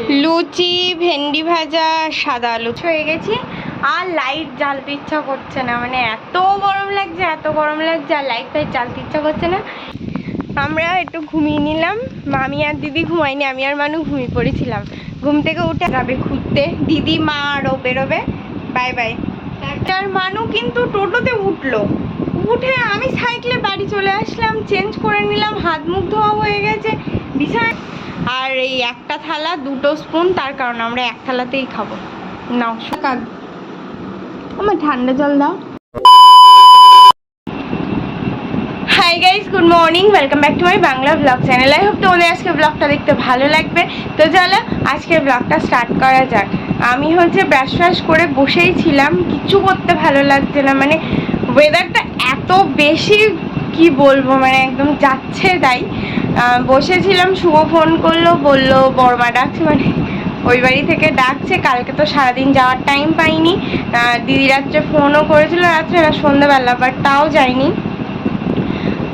লুচি, ভেন্ডি ভাজা, সাদা আলু হয়ে গেছি। আর লাইট জ্বালতে ইচ্ছা করছে না, মানে এত গরম লাগছে আর লাইট জ্বালতে ইচ্ছা করছে না। আমরা একটু ঘুমিয়ে নিলাম, মামি আর দিদি ঘুমাইনি, আমি আর মানু ঘুমিয়ে পড়েছিলাম। ঘুম থেকে উঠে যাবে ঘুরতে, দিদি মা আরও বেরোবে। Bye by. আর মানু কিন্তু টোটোতে উঠে আমি সাইকেলে বাড়ি চলে আসলাম, চেঞ্জ করে নিলাম, হাত মুখ ধোয়া হয়ে গেছে বিছানা। আর এই একটা থালা 2টো স্পুন, তার কারণ আমরা এক থালাতেই খাবো। নাও কাক, আমার ঠান্ডা জল দাও। Hi guys, good morning, welcome back to my Bangla blog channel. I hope তোমাদের আজকে ব্লগটা দেখতে ভালো লাগবে। তো চলো আজকের ব্লগটা স্টার্ট করা যাক। আমি ব্রাশ করে বসেই ছিলাম, কিচ্ছু করতে ভালো লাগছে না, মানে ওয়েদারটা এত বেশি কি বলবো, মানে একদম যাচ্ছে তাই। বসেছিলাম, শুভ ফোন করলো, বললো বর্মা ডাকছে, মানে ওই বাড়ি থেকে ডাকছে। কালকে তো সারাদিন যাওয়ার টাইম পাইনি। দিদি রাত্রে ফোনও করেছিল, রাত্রে না সন্ধ্যাবেলা, বাট তাও যাইনি।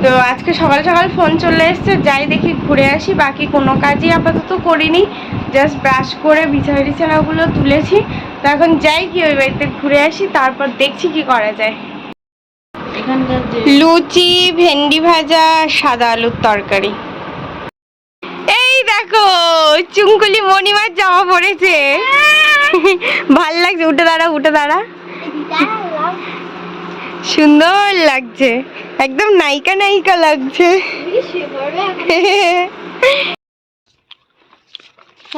তো আজকে সকাল সকাল ফোন চলে এসছে, যাই দেখি ঘুরে আসি। বাকি কোনো কাজই আপাতত করিনি, জাস্ট ব্রাশ করে বিছানাগুলো তুলেছি। তো এখন যাই কি ওই বাড়িতে ঘুরে আসি, তারপর দেখছি কি করা যায়। লুচি, ভেন্ডি ভাজা, সাদা আলুর তরকারি। এই দেখো চুমকুলি মণিমার জামা পরেছে, ভাল লাগছে। উঠে দাঁড়া, সুন্দর লাগছে, একদম নায়িকা লাগছে।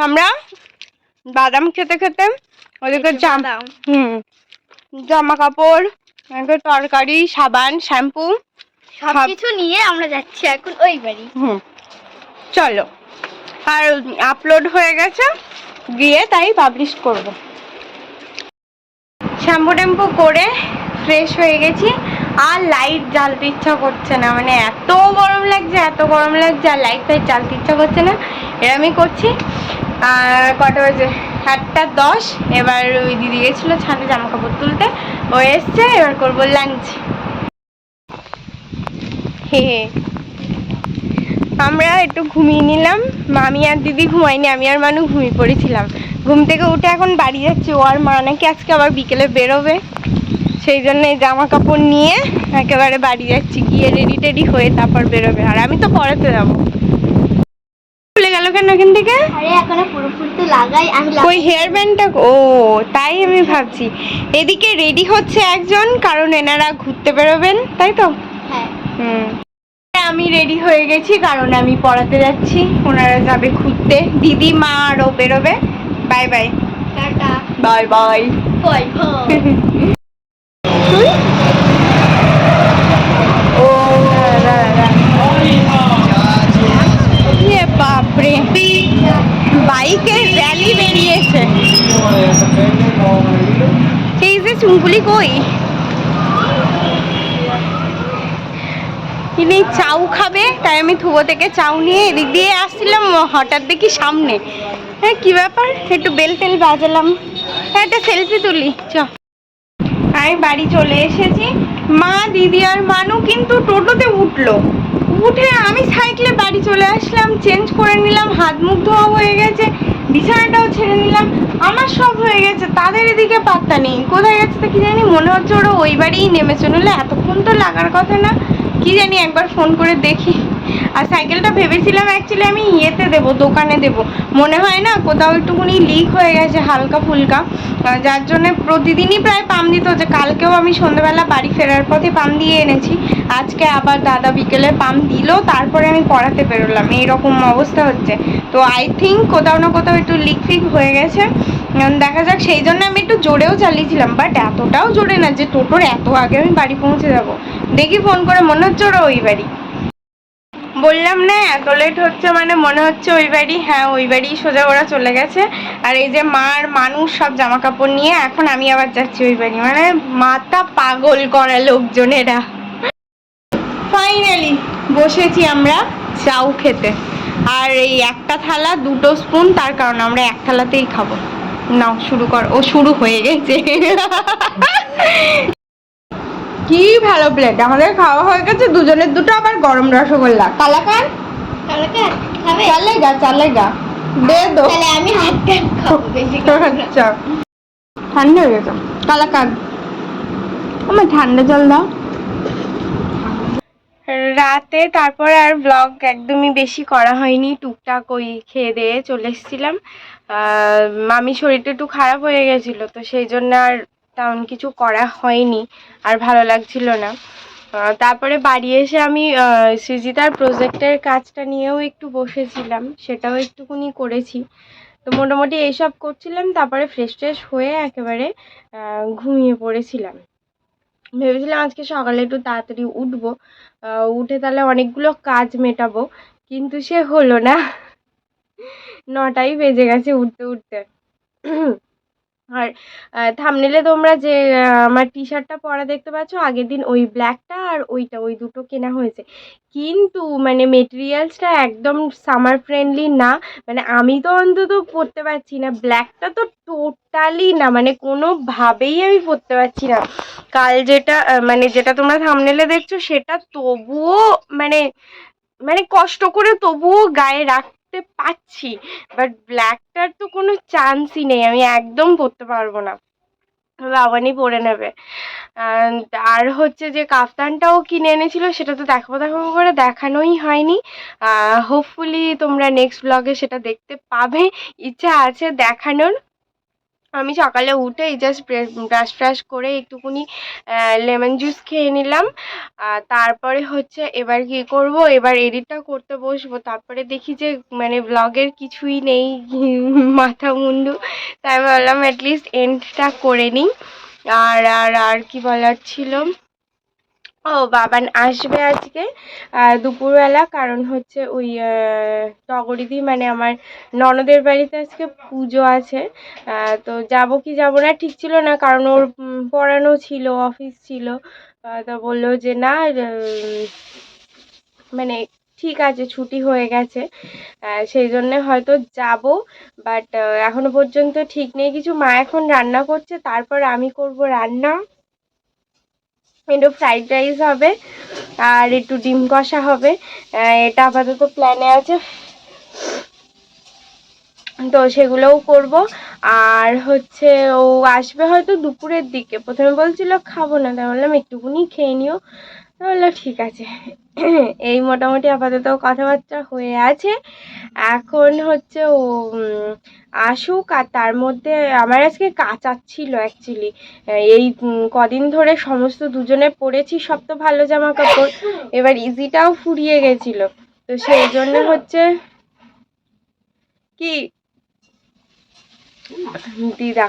আমরা বাদাম খেতে ওদিকে জামা কাপড়, তরকারি, সাবান, শ্যাম্পু সবকিছু নিয়ে আমরা যাচ্ছি এখন ওই বাড়ি। চলো। আর আপলোড হয়ে গেছে, গিয়ে তাই পাবলিশ করব। শ্যাম্পু ট্যাম্পু করে ফ্রেশ হয়ে গেছি, আর লাইট জ্বালতে ইচ্ছা করছে না, মানে এত গরম লাগছে আর লাইট জ্বালতে ইচ্ছা করছে না। এরমই করছি। আর কটা বাজে? 8:10। এবার ওই দিদি গেছিলো ছাদে জামা কাপড় তুলতে, ও এসছে, এবার করবো লাঞ্চ। আমরা একটু ঘুমিয়ে নিলাম, মামি আর দিদি ঘুমাইনি, আমি আর মানু ঘুমিয়ে পড়েছিলাম। ঘুম থেকে উঠে এখন বাড়ি যাচ্ছি। ও আর মা নাকি আজকে আবার বিকেলে বেরোবে, সেই জন্য জামা কাপড় নিয়ে একেবারে বাড়ি যাচ্ছি। গিয়ে রেডি হয়ে তারপর বেরোবে, আর আমি তো পড়াতে যাবো। খুলে গেল কেন এখান থেকে? আরে এখনো পুরো ফুল তো লাগাই আমি। ওই হেয়ার ব্যান্ডটা, ও তাই আমি ভাবছি। এদিকে রেডি হচ্ছে একজন, কারণ এনারা ঘুরতে বেরোবেন, তাই তো? হ্যাঁ। আমি রেডি হয়ে গেছি, কারণ আমি পড়াতে যাচ্ছি, ওনারা যাবে ঘুরতে। দিদি মা আরও বেরোবে। Bye bye. Ta ta. Bye bye. Bye bye. ও বাপরে, বাইকের র্যালি বেরিয়েছে। এই যে চুমকুলি কই? তিনি চাউ খাবে, তাই আমি থুবো থেকে চাউ নিয়ে এদিক দিয়ে আসছিলাম, হঠাৎ দেখি সামনে। হ্যাঁ কি ব্যাপার, একটু বেল টেল বাজালাম, একটা সেলফি তুলি। চ, আমি বাড়ি চলে এসেছি। মা, দিদি আর মানু কিন্তু টোটোতে উঠে আমি সাইকেলে বাড়ি চলে আসলাম, চেঞ্জ করে নিলাম, হাত মুখ ধোয়া হয়ে গেছে, বিছানাটাও ছেড়ে নিলাম, আমার সব হয়ে গেছে। তাদের এদিকে পাত্তা নেই, কোথায় গেছে তো কি জানি। মনে হচ্ছে ওরা ওই বাড়িই নেমেছে, নইলে এতক্ষণ তো লাগার কথা না। কি জানি, একবার ফোন করে দেখি। আর সাইকেলটা ভেবেছিলাম অ্যাকচুয়ালি আমি ইয়েতে দেবো, দোকানে দেবো। মনে হয় না কোথাও একটুকুনি লিক হয়ে গেছে হালকা ফুলকা, যার জন্য প্রতিদিনই প্রায় পাম দিতে হচ্ছে। কালকেও আমি সন্ধ্যাবেলা বাড়ি ফেরার পথে পাম দিয়ে এনেছি, আজকে আবার দাদা বিকেলে পাম দিল, তারপরে আমি পড়াতে বেরোলাম। এইরকম অবস্থা হচ্ছে। তো আই থিঙ্ক কোথাও না কোথাও একটু লিক ফিক হয়ে গেছে, দেখা যাক। সেই জন্য আমি একটু জোরেও চালিয়েছিলাম, বাট এতটাও জোরে না যে টোটোর এত আগে আমি বাড়ি পৌঁছে যাবো। দেখি ফোন করে, মনে হচ্ছে ওরা ওই বাড়ি। বললাম না এত লেট হচ্ছে, মানে মনে হচ্ছে ওই বাড়ি। হ্যাঁ ওই বাড়ি, সোজা ওরা চলে গেছে। আর এই যে মার মানুষ সব জামা কাপড় নিয়ে এখন আমি আবার যাচ্ছি ওই বাড়ি, মানে মাথা পাগল করা লোকজনেরা। ফাইনালি বসেছি আমরা চাউ খেতে, আর এই একটা থালা 2টো স্পুন, তার কারণ আমরা এক থালাতেই খাবো। নাও শুরু কর। ও শুরু হয়ে গেছে। কি ভালো প্লেট, আমাদের খাওয়া হয়ে গেছে, দুজনের দুটো, আবার গরম রসগোল্লা। কালাকান কালাকান খাবে? চালেগা দে দো। তাহলে আমি হাত খাবো বেশি আচ্ছা ঠান্ডা হয়ে গেছে কালাকাদ আমার ঠান্ডা জল দাও রাতে তারপর আর ব্লগ একদমই বেশি করা হয়নি টুকটাক ওই খেয়ে দিয়ে চলে এসেছিলাম মামি শরীরটা একটু খারাপ হয়ে গেছিলো তো সেই জন্য আর তেমন কিছু করা হয়নি আর ভালো লাগছিল না তারপরে বাড়ি এসে আমি সৃজিতার প্রজেক্টের কাজটা নিয়েও একটু বসেছিলাম সেটাও একটুখানি করেছি তো মোটামুটি এইসব করছিলাম তারপরে ফ্রেশ ট্রেশ হয়ে একেবারে ঘুমিয়ে পড়েছিলাম ভেবেছিলাম আজকে সকালে একটু তাড়াতাড়ি উঠবো উঠে তাহলে অনেকগুলো কাজ মেটাবো কিন্তু সে হলো না 9টাই বেজে গেছে উঠতে উঠতে আর থাম্বনেলে তোমরা যে আমার টি শার্টটা পরা দেখতে পাচ্ছ আগের দিন ওই ব্ল্যাকটা আর ওই দুটো কেনা হয়েছে কিন্তু মানে মেটেরিয়ালসটা একদম সামার ফ্রেন্ডলি না মানে আমি তো অন্তত পরতে পারছি না ব্ল্যাকটা তো টোটালি না মানে কোনোভাবেই আমি পরতে পারছি না কাল যেটা তোমরা থাম্বনেলে দেখছো সেটা তবুও মানে কষ্ট করে তবুও গায়ে রাখতে পারছি বাট ব্ল্যাকটার তো কোনো চান্সই নেই আমি একদম পরতে পারবো না বাবানি পরে নেবে আর হচ্ছে যে কাফতানটাও কিনে এনেছিল সেটা তো দেখাবো করে দেখানোই হয়নি হোপফুলি তোমরা নেক্সট ব্লগে সেটা দেখতে পাবে ইচ্ছা আছে দেখানোর আমি সকালে উঠে জাস্ট ব্রাশ ফ্রাশ করে একটুকুনি লেমন জুস খেয়ে নিলাম তারপরে হচ্ছে এবার কি করব এবার এডিটটা করতে বসবো তারপরে দেখি যে মানে ব্লগের কিছুই নেই মাথা মুন্ডু তাই ভাবলাম অ্যাটলিস্ট এন্ডটা করে নিই আর কি বলার ছিল ও বাবান আসবে আজকে দুপুরবেলা কারণ হচ্ছে ওই টগরিদি মানে আমার ননদের বাড়িতে আজকে পুজো আছে তো যাব কি যাব না ঠিক ছিল না কারণ ওর পড়ানো ছিল অফিস ছিল তা বললো যে না মানে ঠিক আছে ছুটি হয়ে গেছে সেই জন্য হয়তো যাব বাট এখনো পর্যন্ত ঠিক নেই কিছু মা এখন রান্না করছে তারপর আমি করব রান্না একটু ফ্রাইড রাইস হবে আর একটু ডিম কষা হবে এটা আপাতত প্ল্যানে আছে তো সেগুলোও করব আর হচ্ছে ও আসবে হয়তো দুপুরের দিকে প্রথমে বলছিল খাবো না তাই বললাম একটুকুনি খেয়ে নিও বললো ঠিক আছে এই মোটামুটি আপাতত কথাবার্তা হয়ে আছে এখন হচ্ছে ও আসুক আর তার মধ্যে আমার আজকে কাচাচ্ছিল অ্যাকচুয়ালি এই কদিন ধরে সমস্ত দুজনে পরেছি সব তো ভালো জামা কাপড় এবার ইজিটাও ফুরিয়ে গেছিল তো সেই জন্য হচ্ছে কি দিদা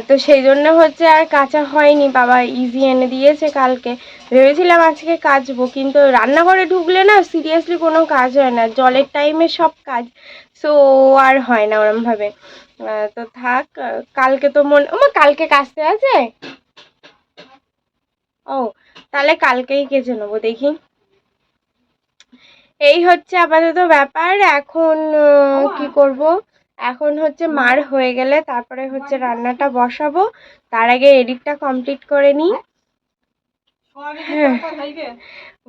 তো সেই জন্য হচ্ছে আর কাচা হয়নি বাবা ইজি এনে দিয়েছে কালকে ভেবেছিলাম আজকে কাচবো কিন্তু রান্নাঘরে ঢুকলে না সিরিয়াসলি কোনো কাজ হয় না জলের টাইমে সব কাজ সো আর হয় না ওরমভাবে তো থাক কালকে তো কালকে কাচতে আছে ও তাহলে কালকেই কেচে নেবো দেখি এই হচ্ছে আপাতত ব্যাপার এখন কি করব এখন হচ্ছে মার হয়ে গেলে তারপরে হচ্ছে রান্নাটা বসাবো তার আগে এডিটটা কমপ্লিট করে নিই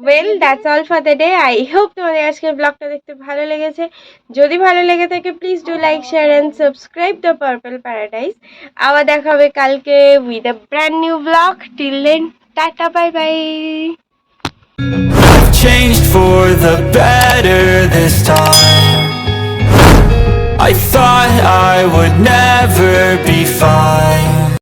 well that's all for the day I hope তোমাদের আজকের ব্লগটা দেখতে ভালো লেগেছে যদি ভালো লেগে থাকে please do like share and subscribe the purple paradise আবার দেখা হবে কালকে with a brand new blog till then tata bye bye Changed for the better this time. I thought I would never be fine.